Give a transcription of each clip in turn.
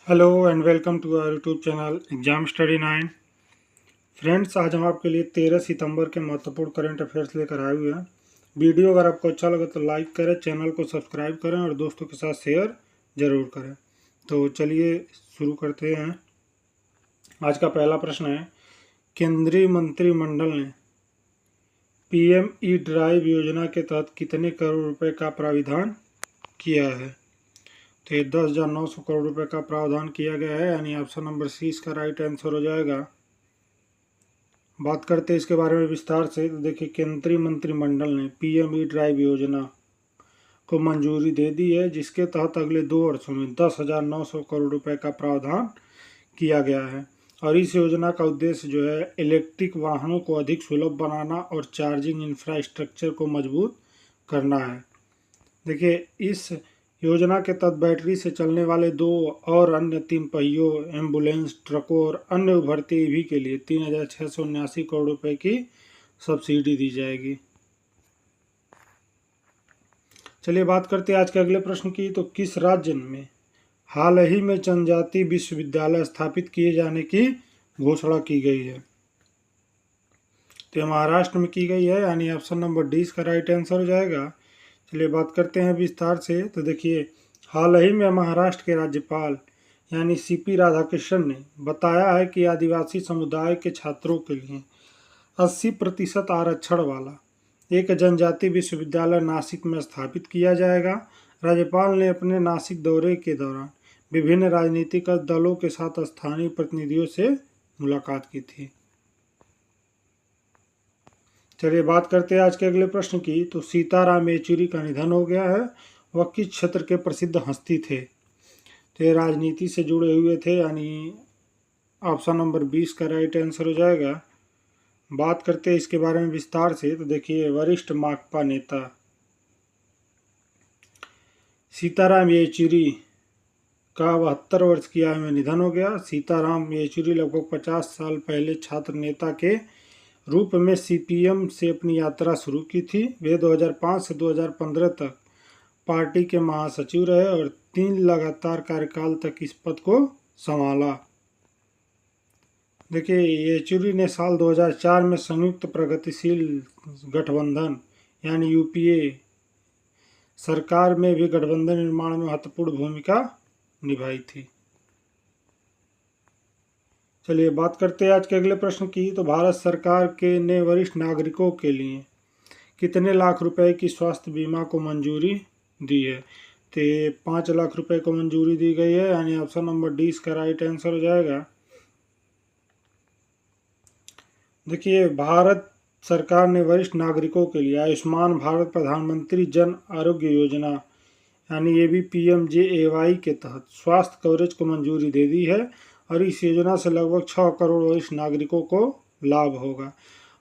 Hello and welcome to our YouTube channel exam study 9। Friends, आज हम आपके लिए 13 सितंबर के महत्वपूर्ण करंट अफेयर्स लेकर आए हुए हैं। वीडियो अगर आपको अच्छा लगे तो लाइक करें, चैनल को सब्सक्राइब करें और दोस्तों के साथ शेयर ज़रूर करें। तो चलिए शुरू करते हैं। आज का पहला प्रश्न है, केंद्रीय मंत्रिमंडल ने पीएम ई ड्राइव योजना के तहत कितने करोड़ रुपए का प्राविधान किया है? तो ये 10,900 करोड़ रुपए का प्रावधान किया गया है, यानी ऑप्शन नंबर सी इसका राइट आंसर हो जाएगा। बात करते हैं इसके बारे में विस्तार से। तो देखिए, केंद्रीय मंत्रिमंडल ने पीएम ई ड्राइव योजना को मंजूरी दे दी है, जिसके तहत अगले 2 वर्षों में 10,900 करोड़ रुपए का प्रावधान किया गया है। और इस योजना का उद्देश्य जो है, इलेक्ट्रिक वाहनों को अधिक सुलभ बनाना और चार्जिंग इंफ्रास्ट्रक्चर को मजबूत करना है। देखिए, इस योजना के तहत बैटरी से चलने वाले 2 और अन्य 3 पहियों, एम्बुलेंस, ट्रकों और अन्य उभरती ईवी के लिए 3,679 करोड़ रुपए की सब्सिडी दी जाएगी। चलिए बात करते हैं आज के अगले प्रश्न की। तो किस राज्य में हाल ही में जनजाति विश्वविद्यालय स्थापित किए जाने की घोषणा की गई है? तो महाराष्ट्र में की गई है, यानी ऑप्शन नंबर डी इसका राइट आंसर हो जाएगा। चलिए बात करते हैं विस्तार से। तो देखिए, हाल ही में महाराष्ट्र के राज्यपाल यानी सीपी राधाकृष्णन ने बताया है कि आदिवासी समुदाय के छात्रों के लिए 80% आरक्षण वाला एक जनजाति विश्वविद्यालय नासिक में स्थापित किया जाएगा। राज्यपाल ने अपने नासिक दौरे के दौरान विभिन्न राजनीतिक दलों के साथ स्थानीय प्रतिनिधियों से मुलाकात की थी। चलिए बात करते हैं आज के अगले प्रश्न की। तो सीताराम येचुरी का निधन हो गया है। वह किस क्षेत्र के प्रसिद्ध हस्ती थे? तो ये राजनीति से जुड़े हुए थे, यानी ऑप्शन नंबर 20 का राइट आंसर हो जाएगा। बात करते हैं इसके बारे में विस्तार से। तो देखिए, वरिष्ठ माकपा नेता सीताराम येचुरी का 72 वर्ष की आयु में निधन हो गया। सीताराम येचुरी लगभग 50 साल पहले छात्र नेता के रूप में सीपीएम से अपनी यात्रा शुरू की थी। वे 2005 से 2015 तक पार्टी के महासचिव रहे और 3 लगातार कार्यकाल तक इस पद को संभाला। देखिए, येचुरी ने साल 2004 में संयुक्त प्रगतिशील गठबंधन यानी यूपीए सरकार में भी गठबंधन निर्माण में महत्वपूर्ण भूमिका निभाई थी। चलिए बात करते हैं आज के अगले प्रश्न की। तो भारत सरकार के ने वरिष्ठ नागरिकों के लिए कितने लाख रुपए की स्वास्थ्य बीमा को मंजूरी दी है? तो 5 लाख रुपए को मंजूरी दी गई है, यानी ऑप्शन नंबर डी इसका राइट आंसर हो जाएगा। देखिए, भारत सरकार ने वरिष्ठ नागरिकों के लिए आयुष्मान भारत प्रधानमंत्री जन आरोग्य योजना यानी ये भी PMJAY के तहत स्वास्थ्य कवरेज को मंजूरी दे दी है। और इस योजना से लगभग 6 करोड़ वरिष्ठ नागरिकों को लाभ होगा।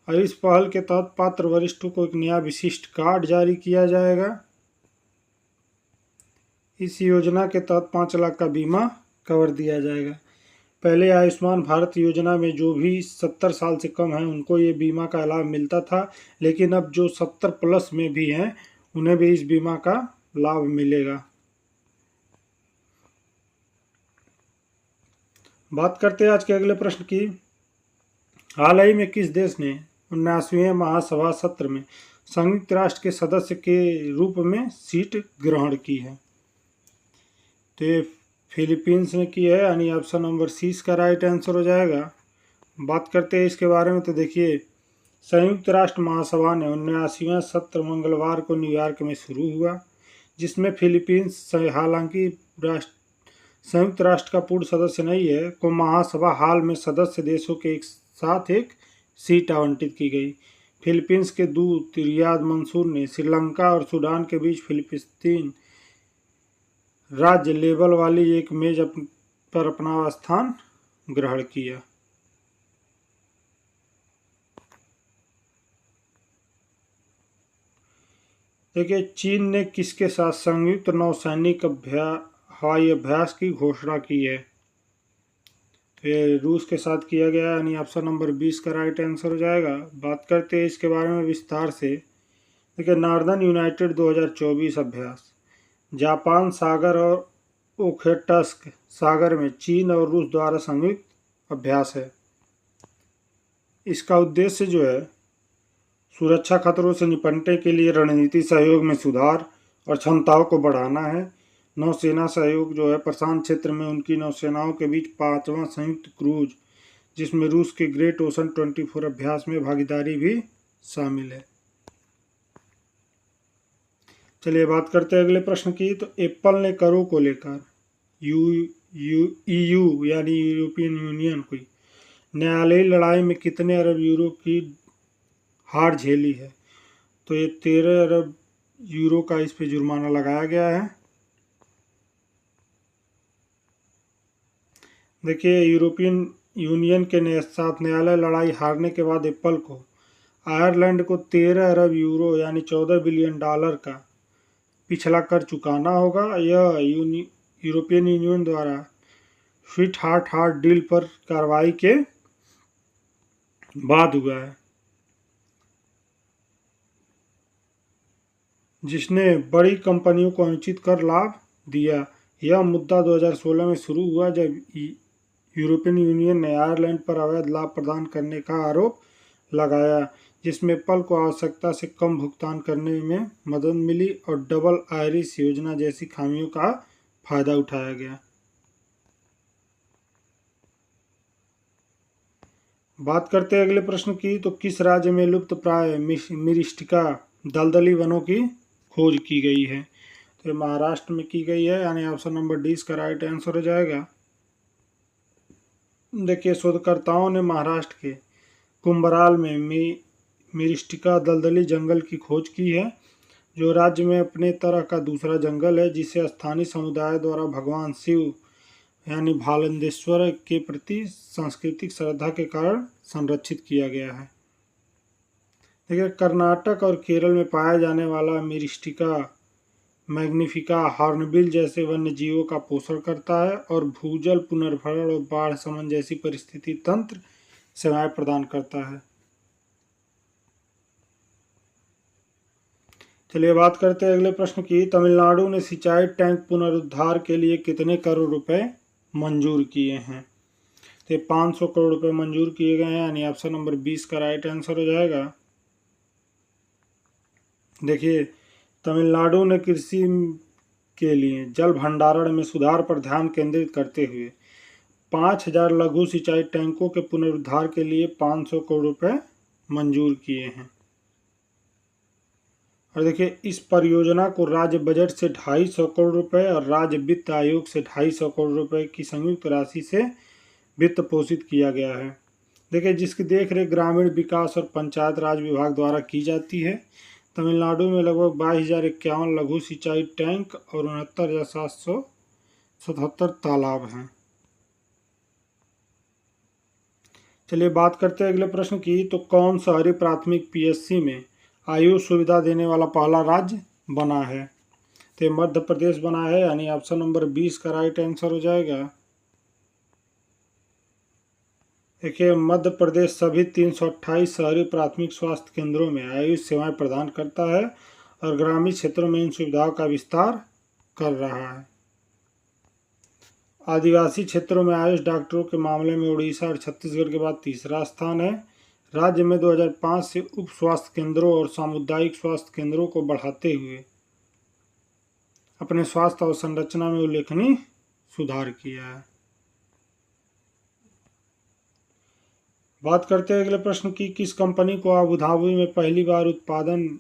और इस पहल के तहत पात्र वरिष्ठों को एक नया विशिष्ट कार्ड जारी किया जाएगा। इस योजना के तहत 5 लाख का बीमा कवर दिया जाएगा। पहले आयुष्मान भारत योजना में जो भी 70 साल से कम हैं उनको ये बीमा का लाभ मिलता था, लेकिन अब जो 70 प्लस में भी हैं उन्हें भी इस बीमा का लाभ मिलेगा। बात करते हैं आज के अगले प्रश्न की। हाल ही में किस देश ने 79वें महासभा सत्र में संयुक्त राष्ट्र के सदस्य के रूप में सीट ग्रहण की है? तो ये फिलीपींस ने की है, यानी ऑप्शन नंबर सी इसका राइट आंसर हो जाएगा। बात करते हैं इसके बारे में। तो देखिए, संयुक्त राष्ट्र महासभा ने 79वां सत्र मंगलवार को न्यूयॉर्क में शुरू हुआ, जिसमें फिलीपींस हालांकि संयुक्त राष्ट्र का पूर्ण सदस्य नहीं है, को महासभा हाल में सदस्य देशों के एक साथ एक सीट आवंटित की गई। फिलीपींस के दूत रियाद मंसूर ने श्रीलंका और सूडान के बीच फिलिस्तीन राज्य लेबल वाली एक मेज पर अपना स्थान ग्रहण किया। देखिए, चीन ने किसके साथ संयुक्त नौसैनिक हवाई अभ्यास की घोषणा की है? तो ये रूस के साथ किया गया, यानी ऑप्शन नंबर 20 का राइट आंसर हो जाएगा। बात करते हैं इसके बारे में विस्तार से। देखिए, नॉर्दर्न यूनाइटेड 2024 अभ्यास जापान सागर और ओखेटस्क सागर में चीन और रूस द्वारा संयुक्त अभ्यास है। इसका उद्देश्य जो है सुरक्षा खतरों से निपटने के लिए रणनीति सहयोग में सुधार और क्षमताओं को बढ़ाना है। नौसेना सहयोग जो है प्रशांत क्षेत्र में उनकी नौसेनाओं के बीच 5वां संयुक्त क्रूज, जिसमें रूस के ग्रेट ओशन 24 अभ्यास में भागीदारी भी शामिल है। चलिए बात करते हैं अगले प्रश्न की। तो एप्पल ने करों को लेकर ईयू यानी यूरोपियन यूनियन की न्यायालयी लड़ाई में कितने अरब यूरो की हार झेली है? तो ये 13 अरब यूरो का इस पे जुर्माना लगाया गया है। देखिए, यूरोपियन यूनियन के साथ न्यायालय लड़ाई हारने के बाद एप्पल को आयरलैंड को 13 अरब यूरो यानी $14 बिलियन का पिछला कर चुकाना होगा। यह यूरोपियन यूनियन द्वारा स्वीट हार्ट डील पर कार्रवाई के बाद हुआ है, जिसने बड़ी कंपनियों को अनुचित कर लाभ दिया। यह मुद्दा 2016 में शुरू हुआ जब यूरोपियन यूनियन ने आयरलैंड पर अवैध लाभ प्रदान करने का आरोप लगाया, जिसमें एप्पल को आवश्यकता से कम भुगतान करने में मदद मिली और डबल आयरिश योजना जैसी खामियों का फायदा उठाया गया। बात करते हैं अगले प्रश्न की। तो किस राज्य में लुप्त प्राय मिरिस्टिका दलदली वनों की खोज की गई है? तो महाराष्ट्र में की गई है, यानी ऑप्शन नंबर डी इसका राइट आंसर हो जाएगा। देखिए, शोधकर्ताओं ने महाराष्ट्र के कुंभराल में मिरिस्टिका दलदली जंगल की खोज की है, जो राज्य में अपने तरह का दूसरा जंगल है, जिसे स्थानीय समुदाय द्वारा भगवान शिव यानी भालंदेश्वर के प्रति सांस्कृतिक श्रद्धा के कारण संरक्षित किया गया है। देखिए, कर्नाटक और केरल में पाया जाने वाला मिरिस्टिका मैग्निफिका हॉर्नबिल जैसे वन्य जीवों का पोषण करता है और भूजल पुनर्भरण और बाढ़ शमन जैसी परिस्थिति तंत्र सेवाएं प्रदान करता है। चलिए बात करते हैं अगले प्रश्न की। तमिलनाडु ने सिंचाई टैंक पुनरुद्धार के लिए कितने करोड़ रुपए मंजूर किए हैं? तो 500 करोड़ रुपए मंजूर किए गए हैं, यानी ऑप्शन नंबर 20 का राइट आंसर हो जाएगा। देखिए, तमिलनाडु ने कृषि के लिए जल भंडारण में सुधार पर ध्यान केंद्रित करते हुए 5000 लघु सिंचाई टैंकों के पुनरुद्धार के लिए 500 करोड़ रुपए मंजूर किए हैं। और देखिए, इस परियोजना को राज्य बजट से 250 करोड़ रुपए और राज्य वित्त आयोग से 250 करोड़ रुपए की संयुक्त राशि से वित्त पोषित किया गया है। देखिए, जिसकी देखरेख ग्रामीण विकास और पंचायत राज विभाग द्वारा की जाती है। तमिलनाडु में लगभग 22,051 लघु सिंचाई टैंक और 69,777 तालाब हैं। चलिए बात करते हैं अगले प्रश्न की। तो कौन शहरी प्राथमिक पीएचसी में आयुष सुविधा देने वाला पहला राज्य बना है? तो मध्य प्रदेश बना है, यानी ऑप्शन नंबर 20 का राइट आंसर हो जाएगा। देखिए, मध्य प्रदेश सभी 328 शहरी प्राथमिक स्वास्थ्य केंद्रों में आयुष सेवाएं प्रदान करता है और ग्रामीण क्षेत्रों में इन सुविधाओं का विस्तार कर रहा है। आदिवासी क्षेत्रों में आयुष डॉक्टरों के मामले में उड़ीसा और छत्तीसगढ़ के बाद तीसरा स्थान है। राज्य में 2005 से उप स्वास्थ्य केंद्रों और सामुदायिक स्वास्थ्य केंद्रों को बढ़ाते हुए अपने स्वास्थ्य और संरचना में उल्लेखनीय सुधार किया है। बात करते हैं अगले प्रश्न की। किस कंपनी को अबू धाबी में पहली बार उत्पादन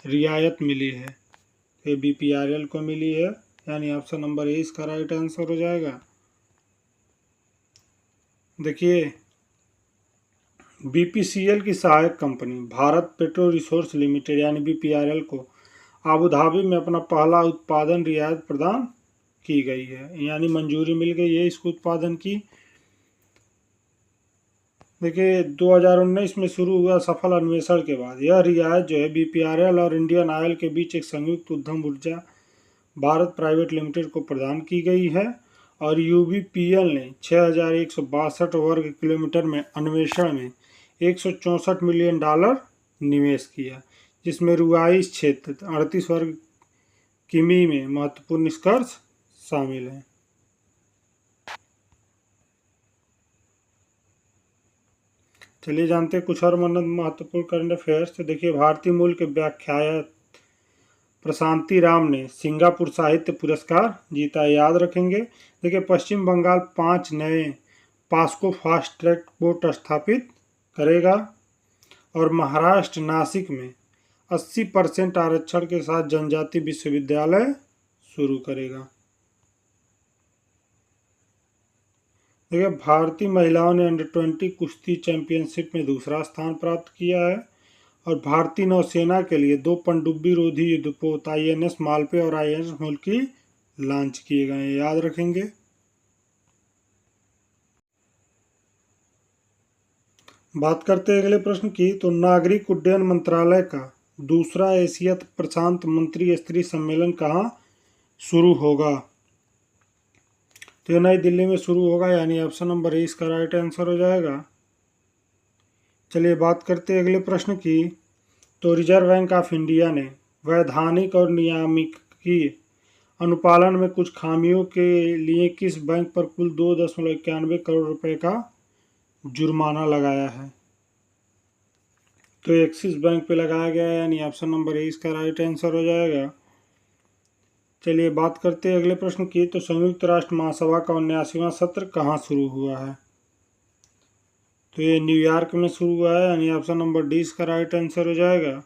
रियायत मिली है? ये बीपीआरएल को मिली है, यानी ऑप्शन नंबर ए इसका राइट आंसर हो जाएगा। देखिए, बीपीसीएल की सहायक company Bharat petro resource limited यानी बीपीआरएल को अबू धाबी में अपना पहला उत्पादन रियायत प्रदान की गई है, यानी मंजूरी मिल गई है इसको उत्पादन की। देखिए, 2019 में शुरू हुआ सफल अन्वेषण के बाद यह रियायत जो है बीपीआरएल और इंडियन ऑयल के बीच एक संयुक्त उद्यम ऊर्जा भारत प्राइवेट लिमिटेड को प्रदान की गई है और यूबीपीएल ने 6,162 वर्ग किलोमीटर में अन्वेषण में $164 मिलियन निवेश किया, जिसमें रुवाइश क्षेत्र 38 वर्ग किमी में महत्वपूर्ण निष्कर्ष शामिल हैं। चलिए जानते हैं कुछ और महत्वपूर्ण करंट अफेयर्स। तो देखिए, भारतीय मूल के व्याख्यात प्रशांति राम ने सिंगापुर साहित्य पुरस्कार जीता है, याद रखेंगे। देखिए, पश्चिम बंगाल 5 नए पास्को फास्ट ट्रैक कोर्ट स्थापित करेगा। और महाराष्ट्र नासिक में 80% आरक्षण के साथ जनजाति विश्वविद्यालय शुरू करेगा। देखिए, भारतीय महिलाओं ने अंडर-20 कुश्ती चैंपियनशिप में दूसरा स्थान प्राप्त किया है। और भारतीय नौसेना के लिए 2 पनडुब्बी रोधी युद्धपोत INS मालपे और INS मुल्की लॉन्च किए गए हैं, याद रखेंगे। बात करते हैं अगले प्रश्न की। तो नागरिक उड्डयन मंत्रालय का दूसरा एशिया प्रशांत मंत्री स्तरीय सम्मेलन कहाँ शुरू होगा? तो ये नई दिल्ली में शुरू होगा, यानी ऑप्शन नंबर 20 का राइट आंसर हो जाएगा। चलिए बात करते हैं अगले प्रश्न की। तो रिजर्व बैंक ऑफ इंडिया ने वैधानिक और नियामकीय अनुपालन में कुछ खामियों के लिए किस बैंक पर कुल 2.91 करोड़ रुपए का जुर्माना लगाया है? तो एक्सिस बैंक पे लगाया गया है, यानी ऑप्शन नंबर 20 का राइट आंसर हो जाएगा। चलिए बात करते हैं अगले प्रश्न की। तो संयुक्त राष्ट्र महासभा का 79वां सत्र कहाँ शुरू हुआ है? तो ये न्यूयॉर्क में शुरू हुआ है, यानी ऑप्शन नंबर 20 का राइट आंसर हो जाएगा।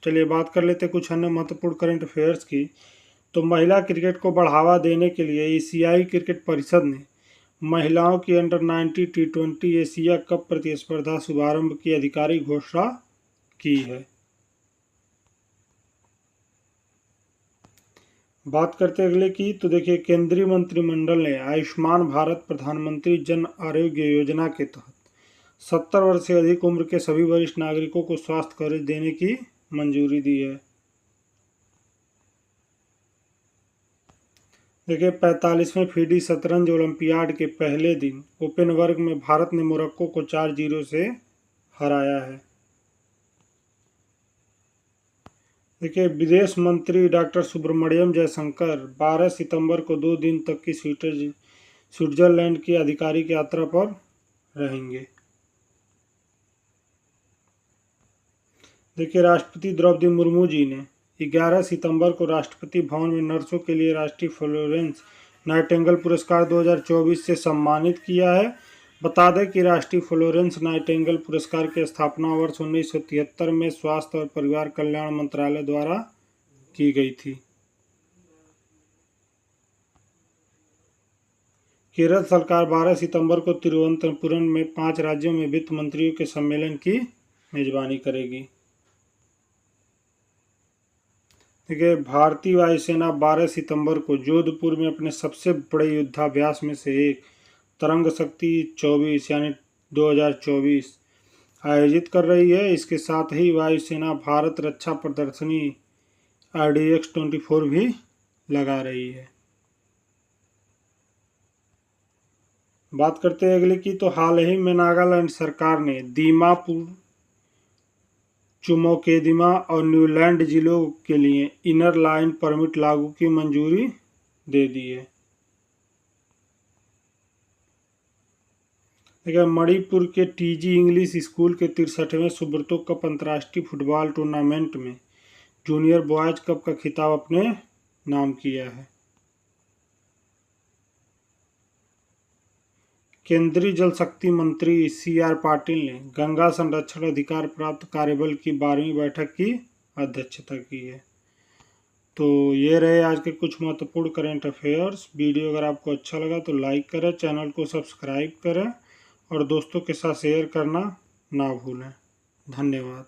चलिए बात कर लेते हैं कुछ अन्य महत्वपूर्ण करंट अफेयर्स की। तो महिला क्रिकेट को बढ़ावा देने के लिए एशियाई क्रिकेट परिषद ने महिलाओं की अंडर-19 T20 एशिया कप प्रतिस्पर्धा शुभारंभ की आधिकारिक घोषणा की है। बात करते अगले की। तो देखिए, केंद्रीय मंत्रिमंडल ने आयुष्मान भारत प्रधानमंत्री जन आरोग्य योजना के तहत 70 वर्ष से अधिक उम्र के सभी वरिष्ठ नागरिकों को स्वास्थ्य कवरेज देने की मंजूरी दी है। देखिए, 45वें फीडी शतरंज ओलंपियाड के पहले दिन ओपन वर्ग में भारत ने मोरक्को को 4-0 से हराया है। देखिए, विदेश मंत्री डॉक्टर सुब्रमण्यम जयशंकर 12 सितंबर को 2 दिन तक की स्विट्जरलैंड की आधिकारिक यात्रा पर रहेंगे। देखिए, राष्ट्रपति द्रौपदी मुर्मू जी ने 11 सितंबर को राष्ट्रपति भवन में नर्सों के लिए राष्ट्रीय फ्लोरेंस नाइटिंगेल पुरस्कार 2024 से सम्मानित किया है। बता दें कि राष्ट्रीय फ्लोरेंस नाइटिंगेल पुरस्कार की स्थापना वर्ष 1973 में स्वास्थ्य और परिवार कल्याण मंत्रालय द्वारा की गई थी। केरल सरकार 12 सितंबर को तिरुवनंतपुरम में 5 राज्यों में वित्त मंत्रियों के सम्मेलन की मेजबानी करेगी। देखिए, भारतीय वायुसेना 12 सितंबर को जोधपुर में अपने सबसे बड़े युद्धाभ्यास में से एक तरंग शक्ति 24 यानी 2024 आयोजित कर रही है। इसके साथ ही वायुसेना भारत रक्षा प्रदर्शनी RDX-24 भी लगा रही है। बात करते हैं अगले की। तो हाल ही में नागालैंड सरकार ने दीमापुर, चुमौकेदिमा और न्यूलैंड जिलों के लिए इनर लाइन परमिट लागू की मंजूरी दे दी है। देखिए, मणिपुर के TG इंग्लिश स्कूल के 63वें सुब्रतो कप अंतर्राष्ट्रीय फुटबॉल टूर्नामेंट में जूनियर बॉयज कप का खिताब अपने नाम किया है। केंद्रीय जल शक्ति मंत्री CR पाटिल ने गंगा संरक्षण अधिकार प्राप्त कार्यबल की 12वीं बैठक की अध्यक्षता की है। तो ये रहे आज के कुछ महत्वपूर्ण करंट अफेयर्स। वीडियो अगर आपको अच्छा लगा तो लाइक करें, चैनल को सब्सक्राइब करें और दोस्तों के साथ शेयर करना ना भूलें। धन्यवाद।